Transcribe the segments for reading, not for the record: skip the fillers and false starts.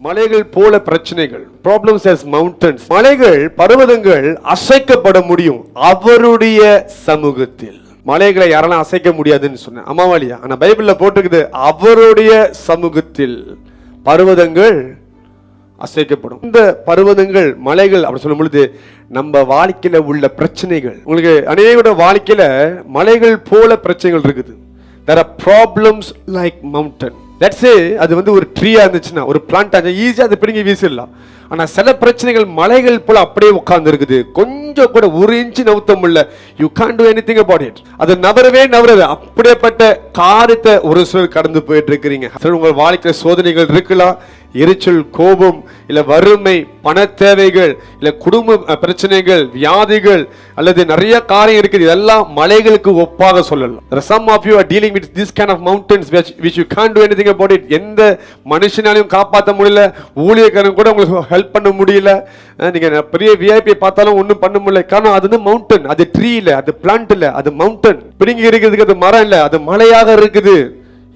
மலைகள் போல பிரச்சனைகள், problems as mountains. மலைகள், பர்வதங்கள் அசைக்கப்பட முடியும் அவருடைய சமூகத்தில். மலைகளை யாரெல்லாம் அசைக்க முடியாதுன்னு சொன்னேன், அம்மாவாலியா? ஆனா பைபிள்ல போட்டுக்குது அவருடைய சமூகத்தில் பர்வதங்கள் அசைக்கப்படும். இந்த பர்வதங்கள், மலைகள் அப்படி சொல்லும் பொழுது நம்ம வாழ்க்கையில உள்ள பிரச்சனைகள், உங்களுக்கு அநேகோட வாழ்க்கையில மலைகள் போல பிரச்சனைகள் இருக்குது. There are problems like mountain. Let's say அது வந்து ஒரு ட்ரீயா இருந்துச்சுன்னா, ஒரு பிளான்ட் ஈஸியா அதை பிடிங்கி வீசிடலாம். ஆனா சில பிரச்சனைகள் மலைகள் போல அப்படியே உட்கார்ந்து இருக்குது, கொஞ்சம் கூட ஒரு இன்ச்சு நவுத்த முடியல. You can't to anything about it. அது நவரவே நவரது. அப்படியேப்பட்ட காரியத்தை ஒரு சிலர் கடந்து போயிட்டு இருக்கிறீங்க. உங்கள் வாழ்க்கையில சோதனைகள் இருக்கலாம், எரிச்சல், கோபம், இல்ல வறுமை, பண தேவைகள், இல்ல குடும்ப பிரச்சனைகள், வியாதிகள், அல்லது நிறைய காரியம் இருக்குது. இதெல்லாம் மலைகளுக்கு ஒப்பாக சொல்லலாம். Some of you are dealing with this kind of mountains which you can't do anything about it. எந்த மனுஷனாலையும் காப்பாற்ற முடியல, ஊழியக்காரன் கூட உங்களுக்கு ஹெல்ப் பண்ண முடியல. நீங்க பெரிய விஐபி பார்த்தாலும் ஒன்றும் பண்ண முடியல. காரணம் அது மவுண்டன், அது ட்ரீ இல்ல, அது பிளான்ட் இல்ல, அது மவுண்டன். பிடிங்கி இருக்கிறதுக்கு அது மரம் இல்ல, அது மலையாக இருக்குது.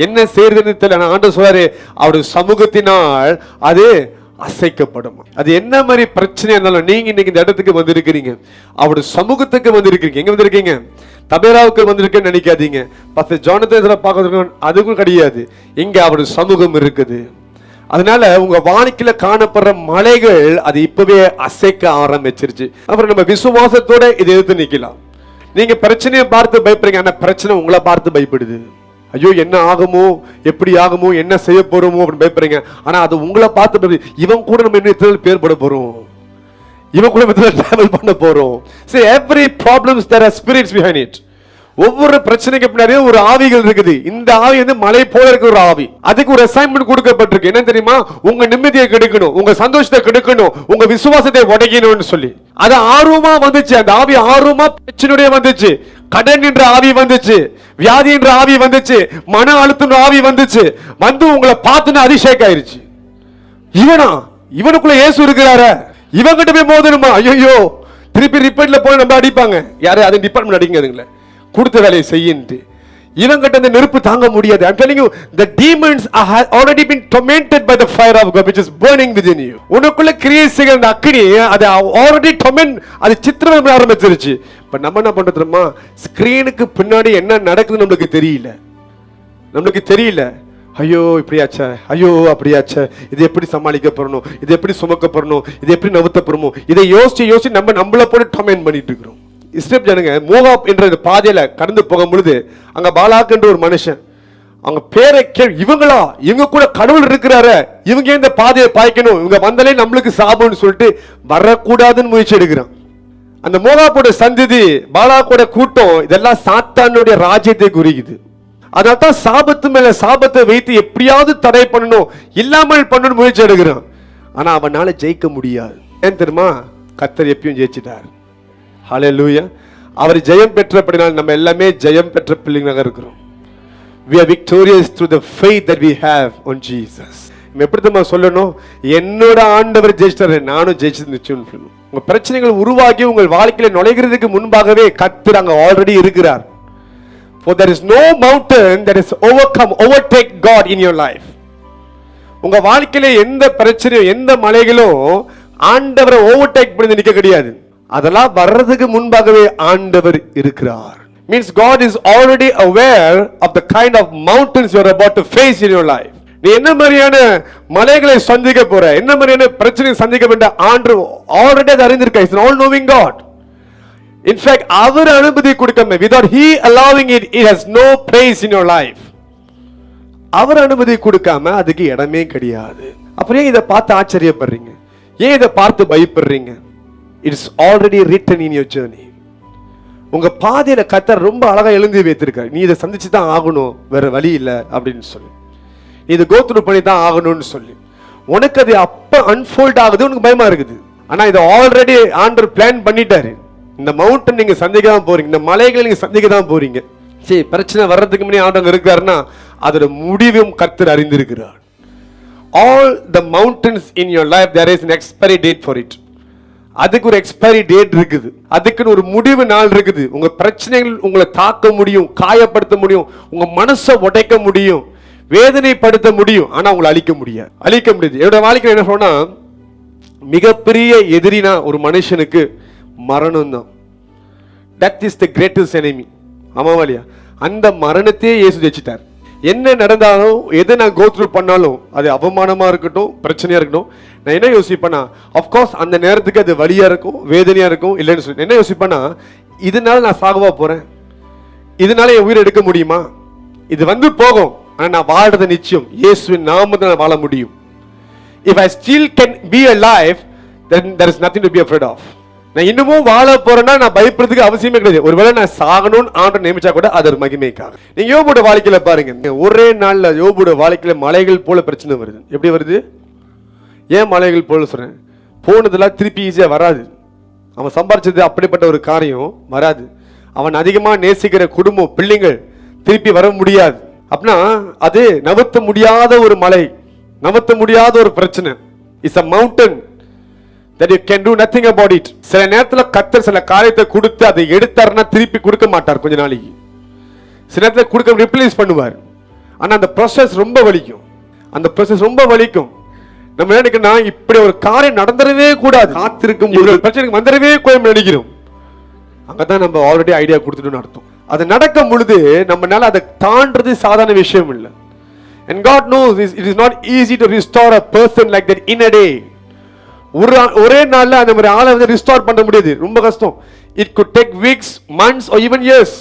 என்ன செய்யறதுன்னு தெரியல. ஆண்டவர் சொல்றாரு அவருடைய சமூகத்தினால் அது அசைக்கப்படும். அது என்ன மாதிரி பிரச்சனை இருந்தாலும் நீங்க இன்னைக்கு இந்த இடத்துக்கு வந்திருக்கிறீங்க, அவருடைய சமூகத்துக்கு வந்திருக்கீங்க. எங்க வந்திருக்கீங்க? தபேராவுக்கு வந்திருக்கேன்னு நினைக்காதீங்க. பத்து ஜோனத்தை பார்க்க அதுக்கும் கிடையாது. இங்க அவருடைய சமூகம் இருக்குது. அதனால உங்க வாழ்க்கையில காணப்படுற மலைகள் அது இப்பவே அசைக்க ஆரம்பிச்சிருச்சு. அப்புறம் நம்ம விசுவாசத்தோட இதை எதிர்த்து நிக்கலாம். நீங்க பிரச்சனையை பார்த்து பயப்படுறீங்க, ஆனா பிரச்சனை உங்களை பார்த்து பயப்படுது. ஐயோ என்ன ஆகுமோ, எப்படி ஆகுமோ, என்ன செய்ய போறோமோ அப்படின்னு பயப்படுறீங்க. ஆனா அது உங்களை பார்த்து இவன் கூட நம்ம என்ன பேர் பட போறோம், இவன் கூட டிராவல் பண்ண போறோம். See, every problems there are spirits behind it. ஒவ்வொரு பிரச்சனைக்கு பின்னாடியே ஒரு ஆவிகள் இருக்குது. இந்த ஆவி வந்து மலை போல இருக்க ஒரு ஆவி. அதுக்கு ஒரு அசைன்மெண்ட் கொடுக்கப்பட்டிருக்கு. என்ன தெரியுமா? உங்க நிம்மதியை கெடுக்கணும், உங்க சந்தோஷத்தை கெடுக்கணும், உங்க விசுவாசத்தை உடைக்கணும்னு சொல்லி அது ஆர்வமா வந்துச்சு. அந்த ஆவி ஆர்வமா பிரச்சனையோட வந்துச்சு. கடன் என்ற ஆவி வந்துச்சு, வியாதி என்ற ஆவி வந்துச்சு, மன அழுத்தம் ஆவி வந்துச்சு. வந்து உங்களை பார்த்துன்னு அதிசயம் ஆயிருச்சு. இவனுக்குள்ள இயேசு இருக்கிறாரு, இவங்கிட்ட போய் மோதணுமா? ஐயோ, திருப்பி ரிப்போர்ட்ல போய் நம்ம அடிப்பாங்க. யாரு அது டிபார்ட்மெண்ட் அடிங்கிறதுங்களே, கொடுத்த வேலையை செய்யின்ட்டு. இவங்கிட்ட இந்த நெருப்பு தாங்க முடியாது. I'm telling you, the demons have already been tormented by the fire of God which is burning within you. உனக்குள்ள கிரியேட் செய்கிற அந்த அக்கினி அது already torment, அது சித்திரம் பண்ண ஆரம்பிச்சிருச்சு. இப்ப நம்ம என்ன பண்றோமா? ஸ்கிரீனுக்கு பின்னாடி என்ன நடக்குதுன்னு நம்மளுக்கு தெரியல. ஐயோ இப்படியாச்சா, ஐயோ அப்படியாச்சா, இது எப்படி சமாளிக்க போறணும், இது எப்படி சுமக்க போறணும், இது எப்படி நவுத்த போறணும், இதை யோசிச்சு நம்மள போட்டு டொமைன் பண்ணிட்டு இருக்கிறோம். இஸ்ரேல் ஜனங்க மோவாப் என்ற பாதையில கடந்து போகும் பொழுது அங்க பாலாக் என்ற ஒரு மனுஷன், அவங்க பேரை இவங்க கூட கடவுள் இருக்கிறாரு, இவங்க இந்த பாதையை பாய்க்கணும், இவங்க வந்தாலே நம்மளுக்கு சாபம்னு சொல்லிட்டு வரக்கூடாதுன்னு முயற்சி எடுக்கிறான். அந்த மோவாப்போட சந்ததி, பாலாக்கோட கூட்டம், இதெல்லாம் சாத்தானுடைய ராஜ்யத்தை குறிக்குது. அதனால்தான் சாபத்து மேல சாபத்தை வைத்து எப்படியாவது தடை பண்ணணும், இல்லாமல் பண்ணணும் முயற்சி எடுக்கிறான். ஆனா அவனால ஜெயிக்க முடியாது. ஏன் தெரியுமா? கர்த்தர் எப்பயும் ஜெயிச்சிட்டார். ஹல்லேலூயா. அவர் ஜெயம் பெற்றபடினால் நம்ம எல்லாமே ஜெயம் பெற்ற பிள்ளைங்களாக இருக்கிறோம். We are victorious through the faith that we have on Jesus. எப்படி தெரியுமா சொல்லணும்? என்னோட ஆண்டவர் ஜெயிச்சிட்டாரு, நானும் ஜெயிச்சு நிச்சயம். உங்க பிரச்சனைகள் உருவாகி உங்கள் வாழ்க்கையில நுழைகிறதுக்கு முன்பாகவே கர்த்தர் அங்க ஆல்ரெடி இருக்கிறார். For there is no mountain that is overtake God in your life. உங்க வாழ்க்கையில எந்த பிரச்சனையும் எந்த மலைகளும் ஆண்டவரை ஓவர்டேக் பண்ணி நிக்க கிடையாது. அதெல்லாம் வர்றதுக்கு முன்பாகவே ஆண்டவர் இருக்கிறார். Means God is already aware of the kind of mountains you are about to face in your life. நீ என்ன மாதிரியான மலைகளை சந்திக்க போற, என்ன மாதிரியான பிரச்சனையை சந்திக்க வேண்டிய ஆண்டவர் ஆல்ரெடி அதை அறிந்திருக்கார். He is all knowing God. In fact, அவர் அனுமதி கொடுக்காம, without he allowing it, it has no place in your life. அவர் அனுமதி கொடுக்காம அதுக்கு இடமே கிடையாது. அப்புறம் இதை பார்த்து ஆச்சரியப்படுறீங்க, ஏன் இதை பார்த்து பயப்படுறீங்க? It is already written in your journey. உங்க பாதையில கர்த்தர் ரொம்ப அழகா எழுதி வைத்திருக்கார். நீ இதை சந்திச்சு தான் ஆகணும், வேற வழி இல்லை அப்படின்னு சொல்லி, நீ இதை கோ த்ரூ பண்ணி தான் ஆகணும்னு சொல்லி. உனக்கு அது அப்ப அன்ஃபோல்ட் ஆகுது, உனக்கு பயமா இருக்குது. ஆனா இதை ஆல்ரெடி ஆண்டவர் பிளான் பண்ணிட்டாரு. இந்த மவுண்டன் நீங்க சந்திக்க தான் போறீங்க, இந்த மலைகளை நீங்க சந்திக்க தான் போறீங்க. சரி, பிரச்சனை வர்றதுக்கு முன்னாடி ஆண்டவர் இருக்காருன்னா அதோட முடிவும் கர்த்தர் அறிந்திருக்கிறார். All the mountains in your life there is an expiry date for it. அதுக்கு ஒரு எக்ஸ்பைரி டேட் இருக்குது, அதுக்குன்னு ஒரு முடிவு நாள் இருக்குது. உங்க பிரச்சனைகள் உங்களை தாக்க முடியும், காயப்படுத்த முடியும், உங்க மனசை உடைக்க முடியும். வேதனைப்படுத்த முடியும், ஆனா உங்களை அழிக்க முடியாது. என்னோட வாழ்க்கையில் என்ன சொன்னா, மிகப்பெரிய எதிரினா ஒரு மனுஷனுக்கு மரணம் தான். That is the greatest enemy. ஆமாவா இல்லையா? அந்த மரணத்தையே இயேசு ஜெயிச்சிட்டார். என்ன நடந்தாலும், எதை நான் கோ த்ரூ பண்ணாலும், அது அவமானமா இருக்கட்டும், பிரச்சனையா இருக்கட்டும், நான் என்ன யோசிப்பேன்னா, அப்கோர்ஸ் அந்த நேரத்துக்கு அது வலியா இருக்கும், வேதனையா இருக்கும், இல்லைன்னு சொல்லி என்ன யோசிப்பேன்னா, இதனால நான் சாகவா போறேன், இதனால என் உயிரை எடுக்க முடியுமா, இது வந்து போகும், ஆனா நான் வாழ்றது நிச்சயம், இயேசுவின் நாமத்தில் நான் வாழ முடியும். If I still can be alive, then there is nothing to be afraid of. நான் இன்னமும் வாழ போறேன்னா நான் பயப்படுறதுக்கு அவசியமே கிடையாது. ஒருவேளை நான் சாகணும்னு ஆண்டவர் நியமிச்சா கூட அது ஒரு மகிமைக்காக. நீங்க யோபுடைய வாழ்க்கையில பாருங்க, ஒரே நாள்ல யோபுடைய வாழ்க்கையில மலைகள் போல பிரச்சனை வருது. எப்படி வருது? ஏன் மலைகள் போல சொல்றேன்? போனதெல்லாம் திருப்பி ஈஸியா வராது. அவன் சம்பாரிச்சது அப்படிப்பட்ட ஒரு காரியம் வராது. அவன் அதிகமா நேசிக்கிற குடும்பம், பிள்ளைங்கள் திருப்பி வர முடியாது. அப்படின்னா அது நவுத்த முடியாத ஒரு மலை, நவுத்த முடியாத ஒரு பிரச்சனை. It's a mountain that you can do nothing about it. சில நேரத்துல கர்த்தர் சில காரியத்தை கொடுத்து அதை எடுத்தாருன்னா திருப்பி கொடுக்க மாட்டார் கொஞ்ச நாளைக்கு. சில நேரத்துல கொடுக்க ரிப்ளேஸ் பண்ணுவார். ஆனா அந்த ப்ராசஸ் ரொம்ப வலிக்கும். அந்த ப்ராசஸ் ரொம்ப வலிக்கும். நம்ம நினைக்கணும் இப்படி ஒரு காரியம் நடந்துடவே கூடாது, காத்திருக்கும் ஒரு பிரச்சனைக்கு வந்துடவே கூடாது நினைக்கிறோம். அங்கதான் நம்ம ஆல்ரெடி ஐடியா கொடுத்துட்டோம்னு அர்த்தம். அது நடக்கும் பொழுது நம்மளால அதை தாண்டது சாதாரண விஷயம் இல்லை. And God knows it is not easy to restore a person like that in a day. ஒரே நாள்ல அந்த மாதிரி ஆளை வந்து ரிஸ்டோர் பண்ண முடியாது, ரொம்ப கஷ்டம். It could take weeks, months or even years.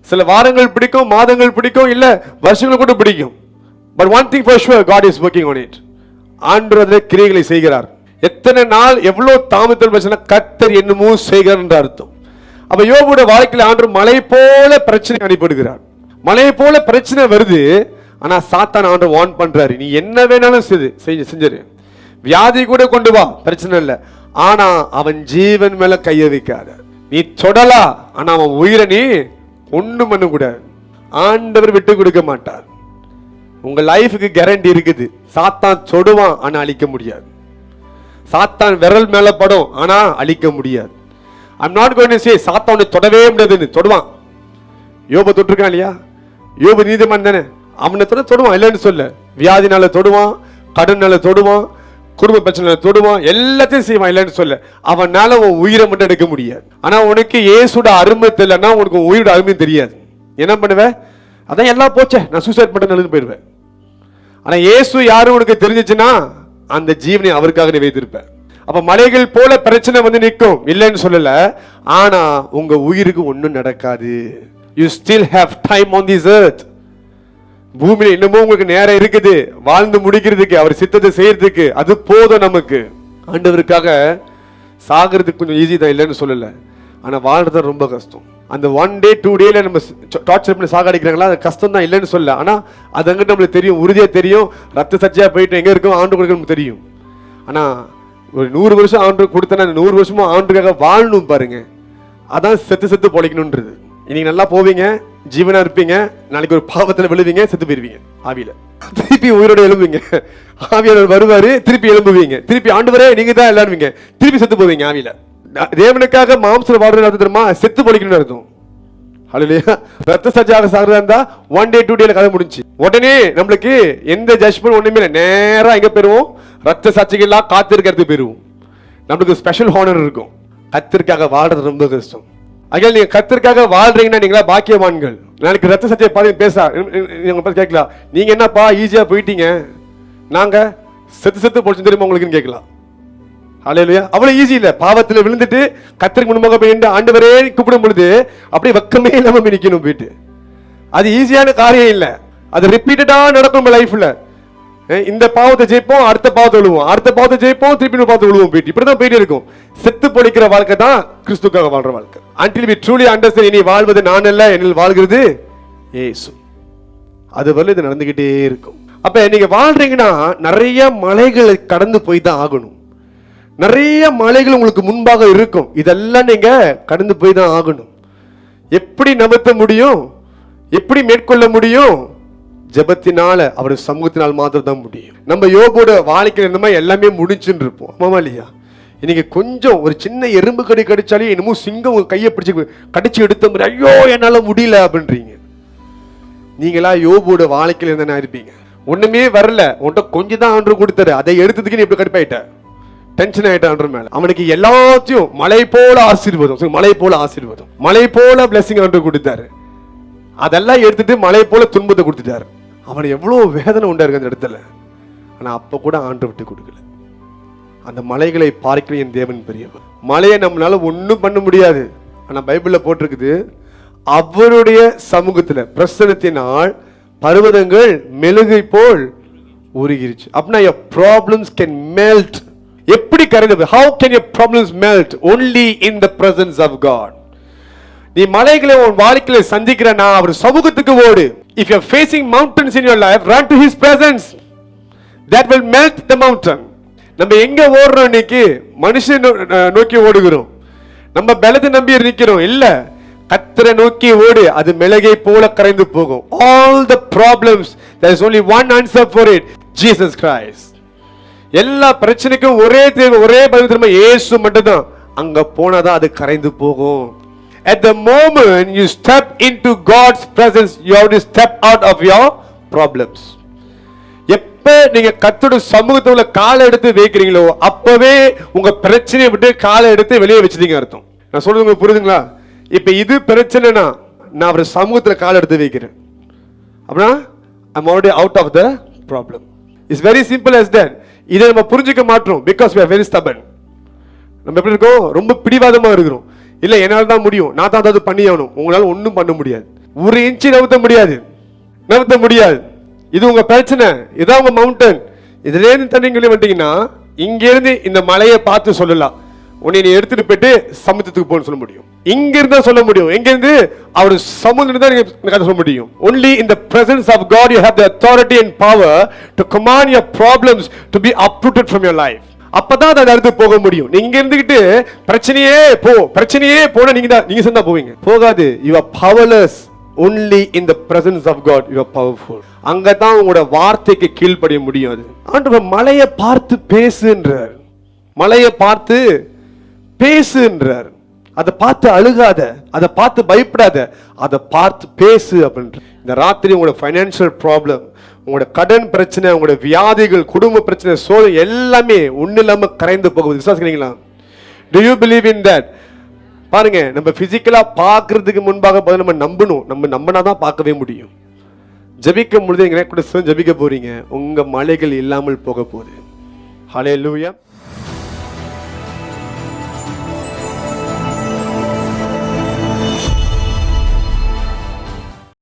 சில வாரங்கள் பிடிக்கும், மாதங்கள் பிடிக்கும், இல்ல வருஷங்கள் கூட பிடிக்கும். But one thing for sure, God is working on it. ஆண்டவர் அதிலே கிரியைகளை செய்கிறார். எத்தனை நாள் எவ்வளவு தாமதத்தில் பேசினா கர்த்தர் என்னமோ செய்கிறார் என்று அர்த்தம். அப்ப யோபுடைய வாழ்க்கையில் ஆண்டவர் மலை போல பிரச்சனை அனுப்பிடுகிறார். மலை போல பிரச்சனை வருது, ஆனா சாத்தான் ஆண்டவர் வார்ன் பண்றாரு, நீ என்ன வேணாலும் செஞ்சிரு, வியாதி கூட கொண்டு வா, பிரச்சனை இல்லை, ஆனா அவன் ஜீவன் மேல கைய வைக்காத. நீ தொடலா, ஆனா அவன் உயிரை நீ ஒண்ணும் பண்ண கூடாது. ஆண்டவர் விட்டு கொடுக்க மாட்டார். உங்க லைஃபுக்கு கேரண்டி இருக்குது. சாத்தான் தொடுவான், ஆனா அழிக்க முடியாது. சாத்தான் விரல் மேல படும், ஆனா அழிக்க முடியாது. I'm not going to say சாத்தானை தொடவே முடியாதுன்னு. தொடுவான். யோபு தொட்டிருக்கான் இல்லையா? யோபு நீதிமான் தானே, அவனை தொடுவான், இல்லைன்னு சொல்ல. வியாதினால தொடுவான், கடனால தொடுவான், குடும்ப பிரச்சனை தொடுவான், எல்லாத்தையும் செய்வான், இல்லைன்னு சொல்ல. அவனால உன் உயிரை மட்டும் எடுக்க முடியாது. ஆனா உனக்கு இயேசுட அருமை தெரியலன்னா உனக்கு உயிரோட அருமை தெரியாது. என்ன பண்ணுவேன்? அதான் எல்லாம் போச்சே, நான் சூசைட் பண்ண எழுந்து போயிடுவேன். ஆனா இயேசு யாரும் உனக்கு தெரிஞ்சிச்சுன்னா அந்த ஜீவனை அவருக்காக நீ வைத்திருப்ப. அப்ப மலைகள் போல பிரச்சனை வந்து நிற்கும், இல்லைன்னு சொல்லல. ஆனா உங்க உயிருக்கு ஒண்ணும் நடக்காது. You still have time on this earth. பூமியில இன்னமும் உங்களுக்கு நேரம் இருக்குது வாழ்ந்து முடிக்கிறதுக்கு, அவர் சித்தத்தை செய்யறதுக்கு. அது போதும் நமக்கு. ஆண்டவருக்காக சாகிறதுக்கு கொஞ்சம் ஈஸி தான், இல்லைன்னு சொல்லல. ஆனா வாழ்றது ரொம்ப கஷ்டம். அந்த 1 day 2 டேல நம்ம டார்ச்சர் பண்ணி சாகடிக்கிறாங்களா, அது கஷ்டம் தான், இல்லைன்னு சொல்ல. ஆனா அது அங்கிட்ட நம்மளுக்கு தெரியும், உறுதியா தெரியும். ரத்த சர்ச்சையா போயிட்டு எங்க இருக்கும் ஆண்டு கொடுக்க தெரியும். ஆனா ஒரு 100 வருஷம் ஆண்டு கொடுத்தனா 100 வருஷமும் ஆண்டுக்காக வாழணும் பாருங்க. அதான் செத்து பொழைக்கணும்ன்றது. இன்னைக்கு நல்லா போவீங்க, ஜீவனா இருப்பீங்க, நாளைக்கு ஒரு பாவத்துல விழுவீங்க, செத்து போயிருவீங்க. ஆவியில திருப்பி உயிரோட எழும்புவீங்க. ஆவியாளர் வருவாரு, திருப்பி எழும்புவீங்க, திருப்பி ஆண்டவரே நீங்க தான் எல்லாருவீங்க, திருப்பி செத்து போவீங்க. ஆவியில தேவனுக்காக மாம்சல வாழ்றது அர்த்தம் தெரியுமா? செத்து பொழைக்கணும்னு அர்த்தம். ஹல்லேலூயா. ரத்த சர்ச்சையாக சாகிறதா இருந்தா 1 day 2 டேல கதை முடிஞ்சு. உடனே நம்மளுக்கு எந்த ஜட்ஜ்மெண்ட் ஒண்ணுமே இல்லை, நேரா எங்க போயிருவோம்? ரத்த சாட்சிகள்லாம் காத்திருக்கிறது போயிருவோம். நம்மளுக்கு ஸ்பெஷல் ஹானர் இருக்கும். கர்த்தருக்காக வாழ்றது ரொம்ப கஷ்டம். அகையில் நீங்க கர்த்தருக்காக வாழ்றீங்கன்னா நீங்களா பாக்கியவான்கள். நாளைக்கு ரத்த சத்தியை பார்த்து பேச கேட்கலாம், நீங்க என்னப்பா ஈஸியா போயிட்டீங்க, நாங்க செத்து போச்சு தெரியுமா உங்களுக்குன்னு கேட்கலாம். ஹல்லேலூயா. அவ்வளவு ஈஸி இல்ல. பாவத்துல விழுந்துட்டு கர்த்தருக்கு முன்பாக போயிட்டு ஆண்டவரே கூப்பிடும் பொழுது அப்படியே வெக்கமே இல்லாம நிக்கணும் போயிட்டு. அது ஈஸியான காரியம் இல்ல. அது ரிப்பீட்டடா நடக்கும் லைஃப்ல. இந்த பாவத்தை ஜெயிப்போம், அடுத்த பாவத்தை விழுவோம், அடுத்த பாவத்தை ஜெயிப்போம், திருப்பி பாவத்தை விழுவோம் போயிட்டு. இப்படிதான் போயிட்டு இருக்கும். செத்து பொழிக்கிற வாழ்க்கை தான் கிறிஸ்துக்காக வாழ்ற வாழ்க்கை. Until we truly understand, இனி வாழ்வது நான் அல்ல, என்னில் வாழ்கிறது இயேசு. அது வரல இது நடந்துகிட்டே இருக்கும். அப்ப நீங்க வாழ்றீங்கன்னா நிறைய மலைகளை கடந்து போய் தான் ஆகணும். நிறைய மலைகள் உங்களுக்கு முன்பாக இருக்கும். இதெல்லாம் நீங்க கடந்து போய் தான் ஆகணும். எப்படி நகர்த்த முடியும்? எப்படி மேற்கொள்ள முடியும்? ஜெபத்தினால, அவருடைய சமூகத்தினால் மாத்திரம் தான் முடியும். நம்ம யோபோட வாழ்க்கையில் இந்த மாதிரி எல்லாமே முடிச்சுன்னு இருப்போம். ஆமாமா இல்லையா? இன்னைக்கு கொஞ்சம் ஒரு சின்ன எறும்பு கடிச்சாலே என்னமோ சிங்கம் கையை பிடிச்சி கடிச்சு எடுத்த மாதிரி, ஐயோ என்னால முடியல அப்படின்றீங்க. நீங்களா யோபோட வாழ்க்கையில் இருந்தா இருப்பீங்க. ஒண்ணுமே வரல, உன்கிட்ட கொஞ்சம் தான் ஆண்டு கொடுத்தாரு, அதை எடுத்ததுக்கு நீ இப்படி கடுப்பாயிட்ட, டென்ஷன் ஆயிட்டான் மேல. அவனுக்கு எல்லாத்தையும் மலை போல ஆசீர்வாதம், மலை போல ஆசீர்வாதம், மலை போல பிளஸிங் ஆண்டு கொடுத்தாரு. அதெல்லாம் எடுத்துட்டு மலை போல துன்பத்தை கொடுத்துட்டாரு. அவன் எவ்வளவு வேதனை உண்டாருக்கு அந்த இடத்துல. ஆனா அப்ப கூட ஆண்டு விட்டு கொடுக்கல. அந்த மலைகளை பார்க்கிற என் தேவன் பெரியவர். மலையை நம்மளால ஒன்றும் பண்ண முடியாது. ஆனா பைபிள்ல போட்டிருக்குது, அவருடைய சமூகத்துல பிரசன்னத்தினால் பர்வதங்கள் மெழுகை போல் உருகிருச்சு. அப்படின்னா your problems can melt. எப்படி கரைந்து? how can your problems melt? only in the presence of God. நீ மலைகளை உன் வாழ்க்கையில சந்திக்கிறனா அவர் சமூகத்துக்கு ஓடு. if you are facing mountains in your life, run to his presence. that will melt the mountain. நம்ம எங்க ஓடுறோம் இன்னைக்கு? மனுஷன் நோக்கி ஓடுகிறோம். நம்ம பலத்தை நம்பி நிக்கிறோம் இல்ல, கர்த்தரை நோக்கி ஓடு, அது மெழுகை போல கரைந்து போகும். all the problems, there is only one answer for it, Jesus Christ. எல்லா பிரச்சனைக்கும் ஒரே தேவை, ஒரே பதில் திரும்ப இயேசு மட்டும்தான். அங்க போனாதான் அது கரைந்து போகும். at the moment you step into God's presence, you have to step out of your problems. எப்ப நீங்க கர்த்தருடைய சமூகத்துல காலை எடுத்து வைக்கிறீங்களோ அப்பவே உங்க பிரச்சனையை விட்டு காலை எடுத்து வெளியே வச்சிட்டீங்க அர்த்தம். நான் சொல்றது உங்களுக்கு புரியுதுங்களா? இப்ப இது பிரச்சனைனா நான் அவர் சமூகத்துல காலை எடுத்து வைக்கிறேன் அப்படின்னா I'm already out of the problem. It's very simple as that. இதை நம்ம புரிஞ்சுக்க மாட்டோம் because we are very stubborn. நம்ம எப்படி இருக்கோம்? ரொம்ப பிடிவாதமா இருக்கிறோம். இல்ல என்னால தான் முடியும், நான் தான் அதாவது பண்ணி ஆகணும். உங்களால ஒன்றும் பண்ண முடியாது, ஒரு இன்ச்சு நகர்த்த முடியாது. இது உங்க பிரச்சனை, இதான் உங்க மவுண்டன். இதுல இருந்து தண்ணி வந்துட்டீங்கன்னா இங்க இருந்து இந்த மலையை பார்த்து சொல்லலாம், உன்னை நீ எடுத்துட்டு போயிட்டு சமுத்திரத்துக்கு போன்னு சொல்ல முடியும். இங்க இருந்தா சொல்ல முடியும், எங்க இருந்து? அவர் சமுத்திரம் தான் நீங்க சொல்ல முடியும். only in the presence of God you have the authority and power to command your problems to be uprooted from your life. அப்பதான் அதை அடுத்து போக முடியும். நீங்க இருந்துகிட்டு பிரச்சனையே போனா நீங்க சேர்ந்தா போவீங்க, போகாது. you are powerless. only in the presence of God you are powerful. அங்கதான் உங்களோட வார்த்தைக்கு கீழ்ப்படிய முடியாது. ஆண்டவர் மலையை பார்த்து பேசுன்றார், மலையை பார்த்து பேசுன்றார். அதை பார்த்து அழுகாத, அதை பார்த்து பயப்படாத, அதை பார்த்து பேசு அப்படின்ற. இந்த ராத்திரி உங்களோட ஃபைனான்சியல் ப்ராப்ளம், உங்களோட கடன் பிரச்சனை, உங்களோட வியாதிகள், குடும்ப பிரச்சனை, சோதனை எல்லாமே ஒண்ணு இல்லாம கரைந்து போகுது. விசுவாசிக்கிறீங்களா? do you believe in that? பாருங்க, நம்ம பிசிக்கலா பார்க்கறதுக்கு முன்பாக நம்ம நம்பணும். நம்ம நம்பினாதான் பார்க்கவே முடியும். ஜெபிக்கும் பொழுது எங்க கூட ஜெபிக்க போறீங்க, உங்க மலைகள் இல்லாமல் போக போகுது. ஹல்லேலூயா.